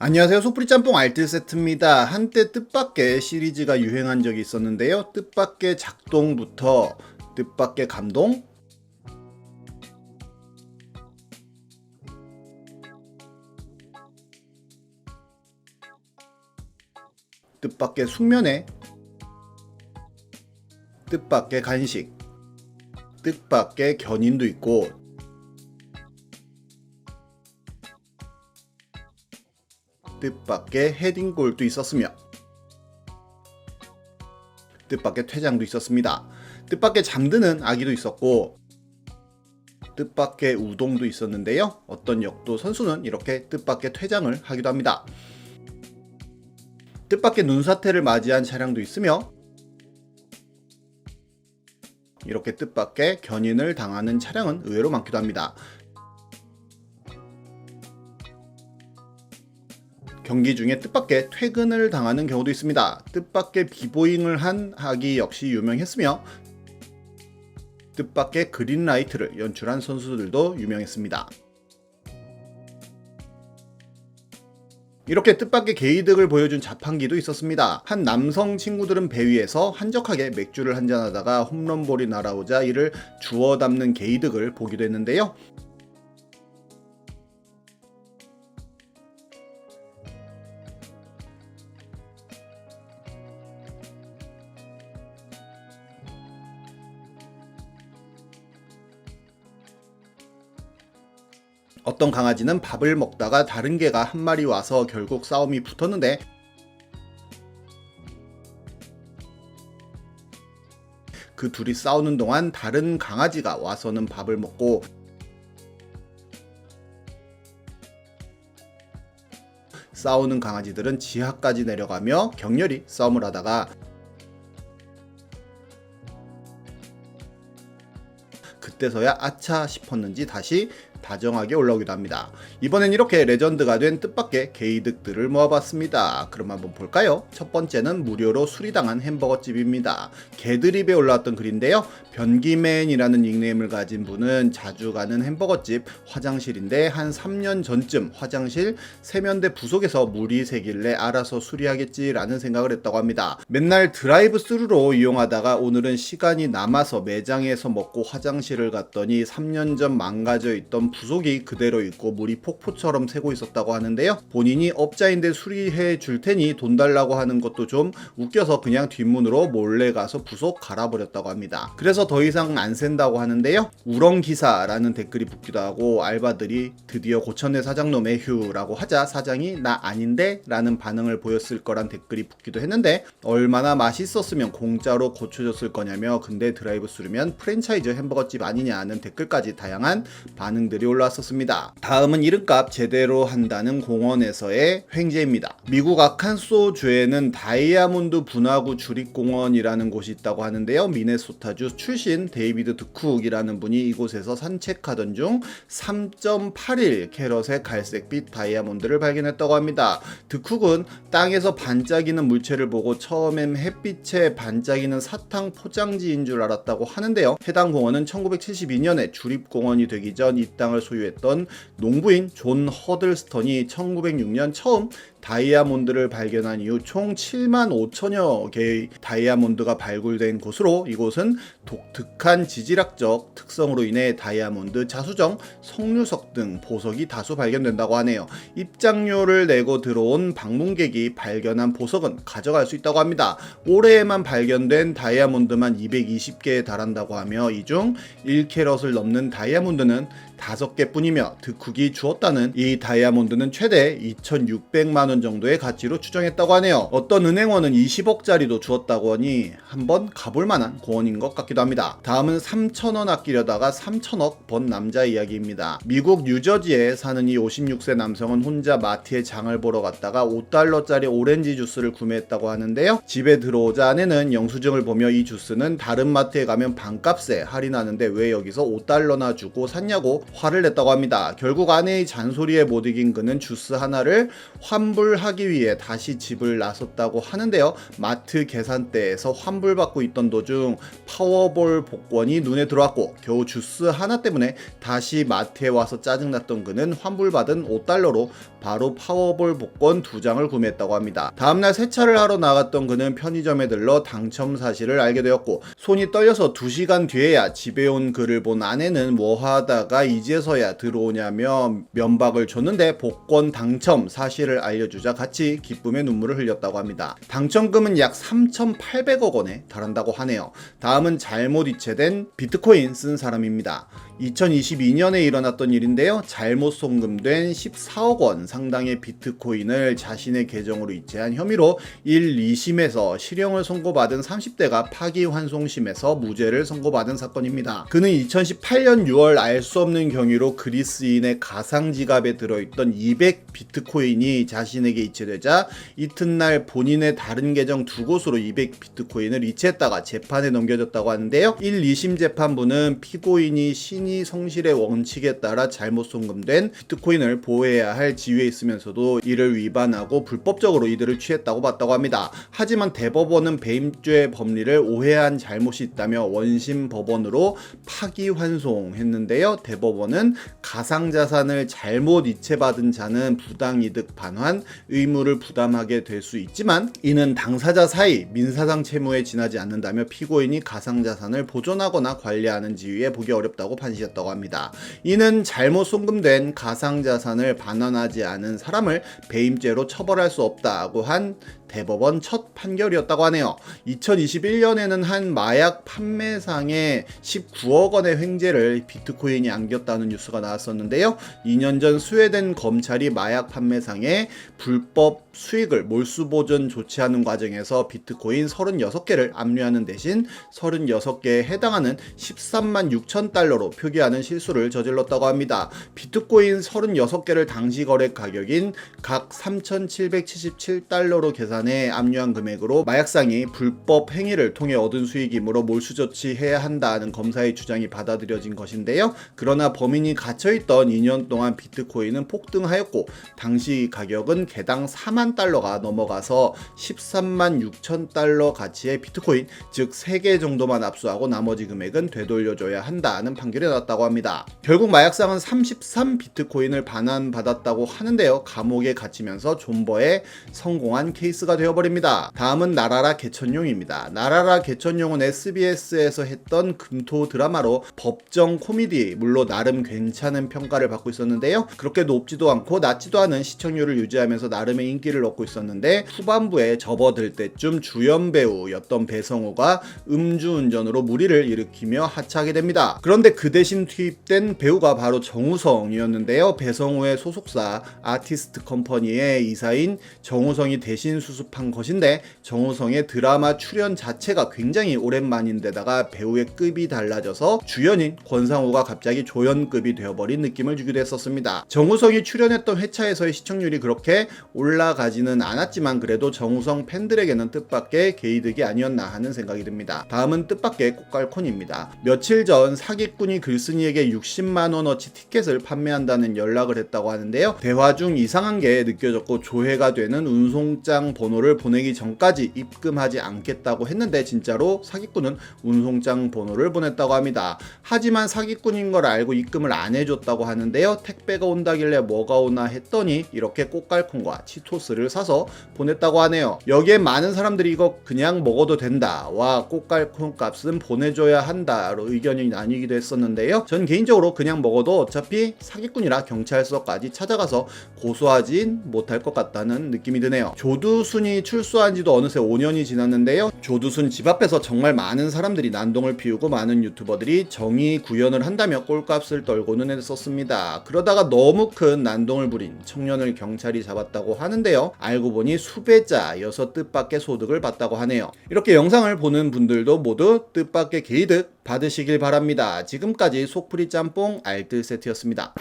안녕하세요. 소프리 짬뽕 알뜰 세트입니다. 한때 뜻밖의 시리즈가 유행한 적이 있었는데요. 뜻밖의 작동부터 뜻밖의 감동, 뜻밖의 숙면회, 뜻밖의 간식, 뜻밖의 견인도 있고 뜻밖의 헤딩골도 있었으며 뜻밖의 퇴장도 있었습니다. 뜻밖의 잠드는 아기도 있었고 뜻밖의 우동도 있었는데요. 어떤 역도 선수는 이렇게 뜻밖의 퇴장을 하기도 합니다. 뜻밖의 눈사태를 맞이한 차량도 있으며 이렇게 뜻밖의 견인을 당하는 차량은 의외로 많기도 합니다. 경기 중에 뜻밖의 퇴근을 당하는 경우도 있습니다. 뜻밖의 비보잉을 한 아기 역시 유명했으며 뜻밖의 그린라이트를 연출한 선수들도 유명했습니다. 이렇게 뜻밖의 개이득을 보여준 자판기도 있었습니다. 한 남성 친구들은 배 위에서 한적하게 맥주를 한잔하다가 홈런볼이 날아오자 이를 주워 담는 개이득을 보기도 했는데요. 어떤 강아지는 밥을 먹다가 다른 개가 한 마리 와서 결국 싸움이 붙었는데 그 둘이 싸우는 동안 다른 강아지가 와서는 밥을 먹고 싸우는 강아지들은 지하까지 내려가며 격렬히 싸움을 하다가 그때서야 아차 싶었는지 다시 다정하게 올라오기도 합니다. 이번엔 이렇게 레전드가 된 뜻밖의 개이득들을 모아봤습니다. 그럼 한번 볼까요? 첫 번째는 무료로 수리당한 햄버거집입니다. 개드립에 올라왔던 글인데요. 변기맨이라는 닉네임을 가진 분은 자주 가는 햄버거집 화장실인데 한 3년 전쯤 화장실 세면대 부속에서 물이 새길래 알아서 수리하겠지라는 생각을 했다고 합니다. 맨날 드라이브 스루로 이용하다가 오늘은 시간이 남아서 매장에서 먹고 화장실을 갔더니 3년 전 망가져 있던 부속이 그대로 있고 물이 폭포처럼 새고 있었다고 하는데요. 본인이 업자인데 수리해 줄 테니 돈 달라고 하는 것도 좀 웃겨서 그냥 뒷문으로 몰래 가서 부속 갈아버렸다고 합니다. 그래서 더 이상 안 샌다고 하는데요. 우렁기사라는 댓글이 붙기도 하고 알바들이 드디어 고쳤네 사장놈 에휴라고 하자 사장이 나 아닌데 라는 반응을 보였을 거란 댓글이 붙기도 했는데 얼마나 맛있었으면 공짜로 고쳐줬을 거냐며 근데 드라이브 스루면 프랜차이즈 햄버거집 아니냐는 댓글까지 다양한 반응들이 올라왔었습니다. 다음은 이름값 제대로 한다는 공원에서의 횡재입니다. 미국 아칸소주에는 다이아몬드 분화구 주립공원이라는 곳이 있다고 하는데요. 미네소타주 출신 데이비드 드쿡이라는 분이 이곳에서 산책하던 중 3.81 캐럿의 갈색빛 다이아몬드를 발견했다고 합니다. 드쿡은 땅에서 반짝이는 물체를 보고 처음엔 햇빛에 반짝이는 사탕 포장지인 줄 알았다고 하는데요. 해당 공원은 1972년에 주립공원이 되기 전 이 땅을 소유했던 농부인 존 허들스턴이 1906년 처음 다이아몬드를 발견한 이후 총 7만 5천여 개의 다이아몬드가 발굴된 곳으로 이곳은 독특한 지질학적 특성으로 인해 다이아몬드, 자수정, 석류석 등 보석이 다수 발견된다고 하네요. 입장료를 내고 들어온 방문객이 발견한 보석은 가져갈 수 있다고 합니다. 올해에만 발견된 다이아몬드만 220개에 달한다고 하며 이 중 1캐럿을 넘는 다이아몬드는 5개 뿐이며 드쿡이 주었다는 이 다이아몬드는 최대 2,600만 원 정도의 가치로 추정했다고 하네요. 어떤 은행원은 20억짜리도 주었다고 하니 한번 가볼 만한 공원인 것 같기도 합니다. 다음은 3,000원 아끼려다가 3,000억 번 남자 이야기입니다. 미국 뉴저지에 사는 이 56세 남성은 혼자 마트에 장을 보러 갔다가 5달러짜리 오렌지 주스를 구매했다고 하는데요. 집에 들어오자 아내는 영수증을 보며 이 주스는 다른 마트에 가면 반값에 할인하는데 왜 여기서 5달러나 주고 샀냐고 화를 냈다고 합니다. 결국 아내의 잔소리에 못 이긴 그는 주스 하나를 환불 환불하기 위해 다시 집을 나섰다고 하는데요. 마트 계산대에서 환불받고 있던 도중 파워볼 복권이 눈에 들어왔고 겨우 주스 하나 때문에 다시 마트에 와서 짜증났던 그는 환불받은 5달러로 바로 파워볼 복권 2장을 구매했다고 합니다. 다음날 세차를 하러 나갔던 그는 편의점에 들러 당첨 사실을 알게 되었고 손이 떨려서 2시간 뒤에야 집에 온 그를 본 아내는 뭐 하다가 이제서야 들어오냐며 면박을 줬는데 복권 당첨 사실을 알려주자 같이 기쁨의 눈물을 흘렸다고 합니다. 당첨금은 약 3,800억 원에 달한다고 하네요. 다음은 잘못 이체된 비트코인 쓴 사람입니다. 2022년에 일어났던 일인데요. 잘못 송금된 14억 원 상당의 비트코인을 자신의 계정으로 이체한 혐의로 1, 2심에서 실형을 선고받은 30대가 파기환송심에서 무죄를 선고받은 사건입니다. 그는 2018년 6월 알 수 없는 경위로 그리스인의 가상 지갑에 들어있던 200 비트코인이 자신에게 이체되자 이튿날 본인의 다른 계정 2곳으로 200 비트코인을 이체했다가 재판에 넘겨졌다고 하는데요. 1, 2심 재판부는 피고인이 신의 성실의 원칙에 따라 잘못 송금된 비트코인을 보호해야 할 지위에 있으면서도 이를 위반하고 불법적으로 이들을 취했다고 봤다고 합니다. 하지만 대법원은 배임죄 법리를 오해한 잘못이 있다며 원심 법원으로 파기환송했는데요. 대법원은 가상자산을 잘못 이체받은 자는 부당이득 반환 의무를 부담하게 될 수 있지만 이는 당사자 사이 민사상 채무에 지나지 않는다며 피고인이 가상자산을 보존하거나 관리하는 지위에 보기 어렵다고 판시했다고 합니다. 이는 잘못 송금된 가상자산을 반환하지 않은 사람을 배임죄로 처벌할 수 없다고 한 대법원 첫 판결이었다고 하네요. 2021년에는 한 마약 판매상에 19억 원의 횡재를 비트코인이 안겼다는 뉴스가 나왔었는데요. 2년 전 스웨덴 검찰이 마약 판매상에 불법 수익을 몰수보전 조치하는 과정에서 비트코인 36개를 압류하는 대신 36개에 해당하는 13만 6천 달러로 표기하는 실수를 저질렀다고 합니다. 비트코인 36개를 당시 거래 가격인 각 3,777달러로 계산해 압류한 금액으로 마약상이 불법 행위를 통해 얻은 수익이므로 몰수 조치해야 한다는 검사의 주장이 받아들여진 것인데요. 그러나 범인이 갇혀있던 2년 동안 비트코인은 폭등하였고 당시 가격은 개당 4만 달러가 넘어가서 13만 6천 달러 가치의 비트코인, 즉 3개 정도만 압수하고 나머지 금액은 되돌려줘야 한다는 판결이 나왔다고 합니다. 결국 마약상은 33 비트코인을 반환받았다고 하는데요. 감옥에 갇히면서 존버에 성공한 케이스가 되어버립니다. 다음은 나라라 개천용입니다. 나라라 개천용은 SBS에서 했던 금토 드라마로 법정 코미디, 물론 나름 괜찮은 평가를 받고 있었는데요. 그렇게 높지도 않고 낮지도 않은 시청률을 유지하면서 나름의 인기를 얻고 있었는데 후반부에 접어들 때쯤 주연 배우였던 배성우가 음주운전으로 무리를 일으키며 하차하게 됩니다. 그런데 그 대신 투입된 배우가 바로 정우성이었는데요. 배성우의 소속사 아티스트 컴퍼니의 이사인 정우성이 대신 수습한 것인데 정우성의 드라마 출연 자체가 굉장히 오랜만인데다가 배우의 급이 달라져서 주연인 권상우가 갑자기 조연급이 되어버린 느낌을 주기도 했었습니다. 정우성이 출연했던 회차에서의 시청률이 그렇게 올라가지는 않았지만 그래도 정우성 팬들에게는 뜻밖의 개이득이 아니었나 하는 생각이 듭니다. 다음은 뜻밖의 꽃갈콘입니다. 며칠 전 사기꾼이 글쓴이에게 60만원어치 티켓을 판매한다는 연락을 했다고 하는데요. 대화 중 이상한 게 느껴졌고 조회가 되는 운송장 번호를 보내기 전까지 입금하지 않겠다고 했는데 진짜로 사기꾼은 운송장 번호를 보냈다고 합니다. 하지만 사기꾼인 걸 알고 입금을 안 해줬다고 하는데요. 택배가 온다길래 뭐가 오나 했더니 이렇게 꽃갈콘과 치토스를 사서 보냈다고 하네요. 여기에 많은 사람들이 이거 그냥 먹어도 된다 와 꽃갈콘 값은 보내줘야 한다로 의견이 나뉘기도 했었는데요. 전 개인적으로 그냥 먹어도 어차피 사기꾼이라 경찰서까지 찾아가서 고소하진 못할 것 같다는 느낌이 드네요. 조두순이 출소한 지도 어느새 5년이 지났는데요. 조두순 집 앞에서 정말 많은 사람들이 난동을 피우고 많은 유튜버들이 정의 구현을 한다며 꼴값을 떨고는 했었습니다. 그러다가 너무 큰 난동을 부린 청년을 경찰이 잡았다고 하는데요. 알고 보니 수배자여서 뜻밖의 소득을 받다고 하네요. 이렇게 영상을 보는 분들도 모두 뜻밖의 개이득 받으시길 바랍니다. 지금까지 속풀이 짬뽕 알뜰 세트였습니다.